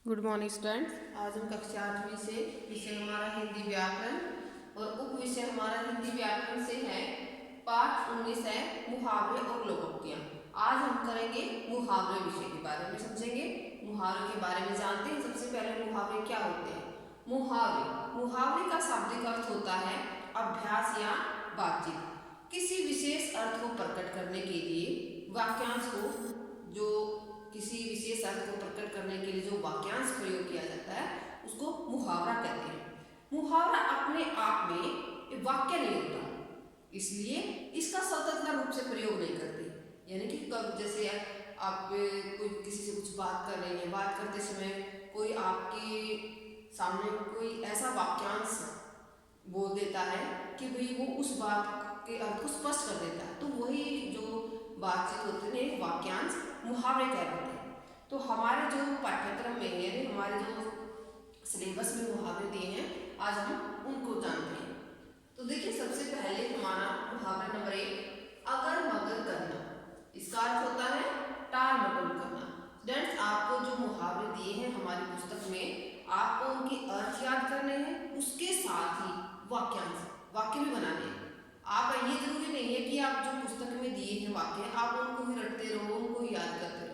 Good morning students. आज हम कक्षा 8वीं से विषय हमारा हिंदी व्याकरण और उप विषय हमारा हिंदी व्याकरण से है। पाठ 19 है मुहावरे और लोकोक्तियां। आज हम करेंगे मुहावरे विषय के बारे में, समझेंगे मुहावरे के बारे में, जानते हैं सबसे पहले मुहावरे क्या होते हैं। मुहावरे का शाब्दिक अर्थ होता है अभ्यास या बातचीत। किसी विशेष अर्थ को प्रकट करने के लिए वाक्यांश को जो किसी विशेष अर्थ को प्रकट करने के लिए जो वाक्यांश प्रयोग किया जाता है उसको मुहावरा कहते हैं। मुहावरा अपने आप में एक वाक्य नहीं होता, इसलिए इसका स्वतंत्र रूप से प्रयोग नहीं करते। यानी कि कब जैसे आप कोई किसी से कुछ बात कर रहे हैं, बात करते समय कोई आपके सामने कोई ऐसा वाक्यांश बोल देता है कि भाई वो उस बात के अर्थ को स्पष्ट कर देता है, तो वही जो बातचीत होते हैं वाक्यांश मुहावरे कहलाते हैं। तो हमारे जो पाठ्यक्रम में है, हमारे जो सिलेबस में मुहावरे दिए हैं, आज हम उनको जानते हैं। तो देखिए सबसे पहले हमारा मुहावरा नंबर 1 अगर मगर करना। इसका अर्थ होता है टाल मटोल करना। स्टूडेंट्स, आपको जो मुहावरे दिए हैं हमारी पुस्तक में, आपको उनके अर्थ याद करने हैं, उसके साथ ही वाक्य भी बनाने हैं। आप ये जरूरी नहीं है कि आप जो पुस्तक में दिए हैं वाक्य आप उनको ही रटते रहो, उनको ही याद करते रहो।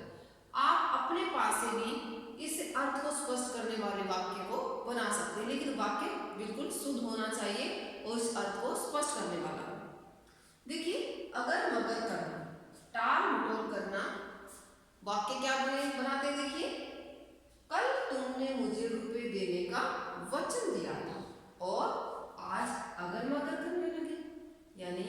आप अपने पास से भी इस अर्थ को स्पष्ट करने वाले वाक्य को बना सकते हैं, लेकिन वाक्य बिल्कुल शुद्ध होना चाहिए और इस अर्थ को स्पष्ट करने वाला। देखिए अगर मगर करना, टाल मटोल करना, वाक्य क्या बनाते देखिए। कल तुमने मुझे रुपए देने का वचन दिया था और आज अगर मगर करने लगे, यानी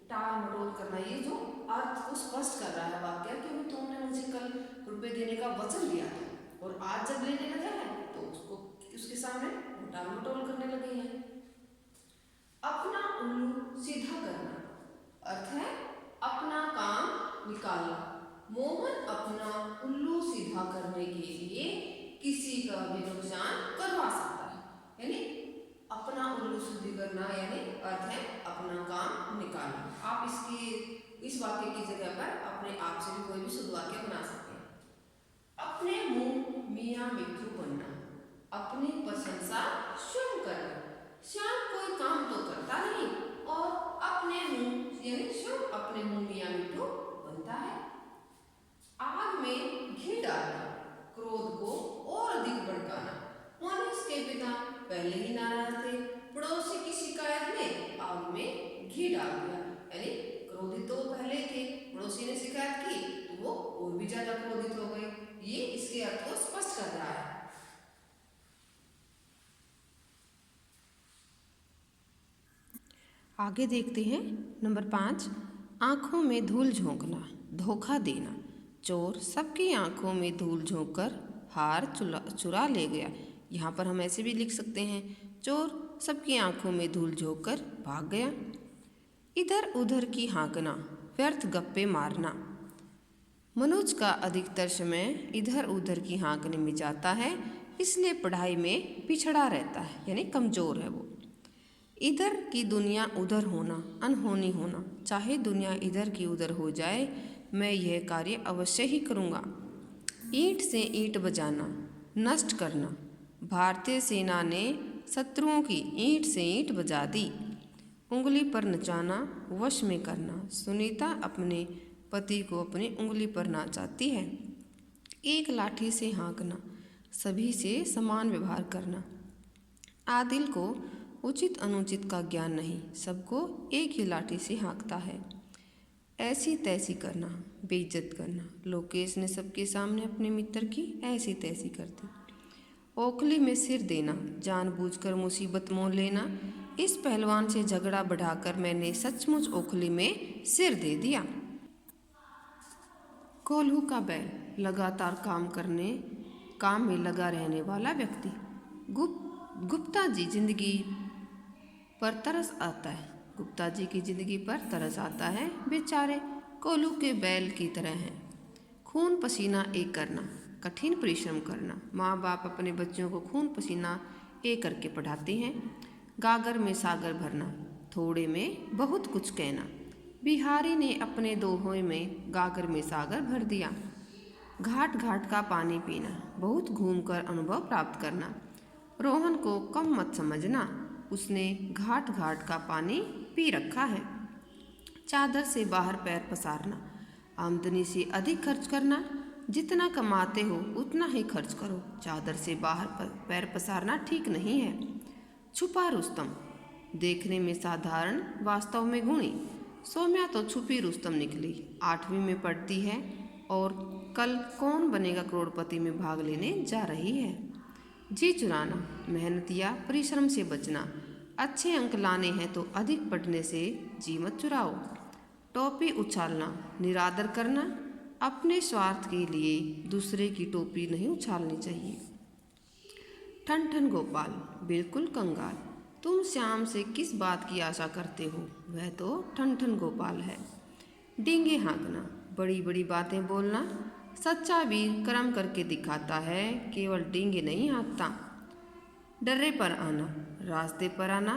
टाल मटोल करना। ये जो अर्थ को स्पष्ट कर रहा है वाक्य कि तुमने मुझे कल रुपए देने का वचन दिया था और आज जब लेने लगा है तो उसको उसके सामने टाल मटोल करने लगे हैं। अपना उल्लू सीधा करना, अर्थ है अपना काम निकालना। मोहन अपना उल्लू सीधा करने के लिए किसी का भी नुकसान करवा सकता है, यानी अपना उल्लू सीधी करना यानी अर्थ है अपना काम निकालना। आप इस वाक्य की जगह पर अपने आप से भी कोई भी शुद्ध वाक्य बना सकते हैं। अपने मुंह मियाँ मिट्ठू बनना, अपनी प्रशंसा स्वयं करना। श्याम कोई काम तो करता नहीं और अपने मुंह यानी स्वयं अपने मुंह मियाँ मिट्ठू बनता है। आग में घी डालना, क्रोध को और अधिक भड़काना। मनीष के पिता पहले ही नाराज थे, पड़ोसी की शिकायत में आग में घी डाल दिया, यानी क्रोधित तो पहले थे, पड़ोसी ने शिकायत की तो वो और भी ज्यादा क्रोधित हो गए। ये इसके अर्थ को स्पष्ट कर रहा है। आगे देखते हैं नंबर 5 आंखों में धूल झोंकना, धोखा देना। चोर सबकी आंखों में धूल झोंक कर हार चुरा ले गया। यहाँ पर हम ऐसे भी लिख सकते हैं, चोर सबकी आंखों में धूल झोंक कर भाग गया। इधर उधर की हाँकना, व्यर्थ गप्पे मारना। मनुष्य का अधिकतर समय इधर उधर की हाँकने में जाता है, इसलिए पढ़ाई में पिछड़ा रहता है, यानी कमज़ोर है वो। इधर की दुनिया उधर होना, अनहोनी होना। चाहे दुनिया इधर की उधर हो जाए, मैं यह कार्य अवश्य ही करूँगा। ईंट से ईंट बजाना, नष्ट करना। भारतीय सेना ने शत्रुओं की ईंट से ईंट बजा दी। उंगली पर नचाना, वश में करना। सुनीता अपने पति को अपनी उंगली पर नाचाती है। एक लाठी से हाँकना, सभी से समान व्यवहार करना। आदिल को उचित अनुचित का ज्ञान नहीं, सबको एक ही लाठी से हाँकता है। ऐसी तैसी करना, बेइज्जत करना। लोकेश ने सबके सामने अपने मित्र की ऐसी तैसी कर दी। ओखली में सिर देना, जानबूझकर मुसीबत मोल लेना। इस पहलवान से झगड़ा बढ़ाकर मैंने सचमुच ओखली में सिर दे दिया। कोल्हू का बैल, लगातार काम में लगा रहने वाला व्यक्ति। गुप्ता जी जिंदगी पर तरस आता है, गुप्ता जी की जिंदगी पर तरस आता है, बेचारे कोल्हू के बैल की तरह हैं। खून पसीना एक करना, कठिन परिश्रम करना। माँ बाप अपने बच्चों को खून पसीना एक करके पढ़ाते हैं। गागर में सागर भरना, थोड़े में बहुत कुछ कहना। बिहारी ने अपने दोहे में गागर में सागर भर दिया। घाट घाट का पानी पीना, बहुत घूमकर अनुभव प्राप्त करना। रोहन को कम मत समझना, उसने घाट घाट का पानी पी रखा है। चादर से बाहर पैर पसारना, आमदनी से अधिक खर्च करना, जितना कमाते हो उतना ही खर्च करो। चादर से बाहर पैर पसारना ठीक नहीं है। छुपा रुस्तम, देखने में साधारण, वास्तव में गुणी। सौम्या तो छुपी रुस्तम निकली, 8वीं में पढ़ती है और कल कौन बनेगा करोड़पति में भाग लेने जा रही है। जी चुराना, मेहनत या परिश्रम से बचना। अच्छे अंक लाने हैं तो अधिक पढ़ने से जी मत चुराओ। टोपी उछालना, निरादर करना, अपने स्वार्थ के लिए दूसरे की टोपी नहीं उछालनी चाहिए। ठन ठन गोपाल, बिल्कुल कंगाल, तुम श्याम से किस बात की आशा करते हो, वह तो ठन ठन गोपाल है। डींगे हाँकना, बड़ी बड़ी बातें बोलना, सच्चा वीर कर्म करके दिखाता है, केवल डींगे नहीं हाँकता। डर्रे पर आना, रास्ते पर आना,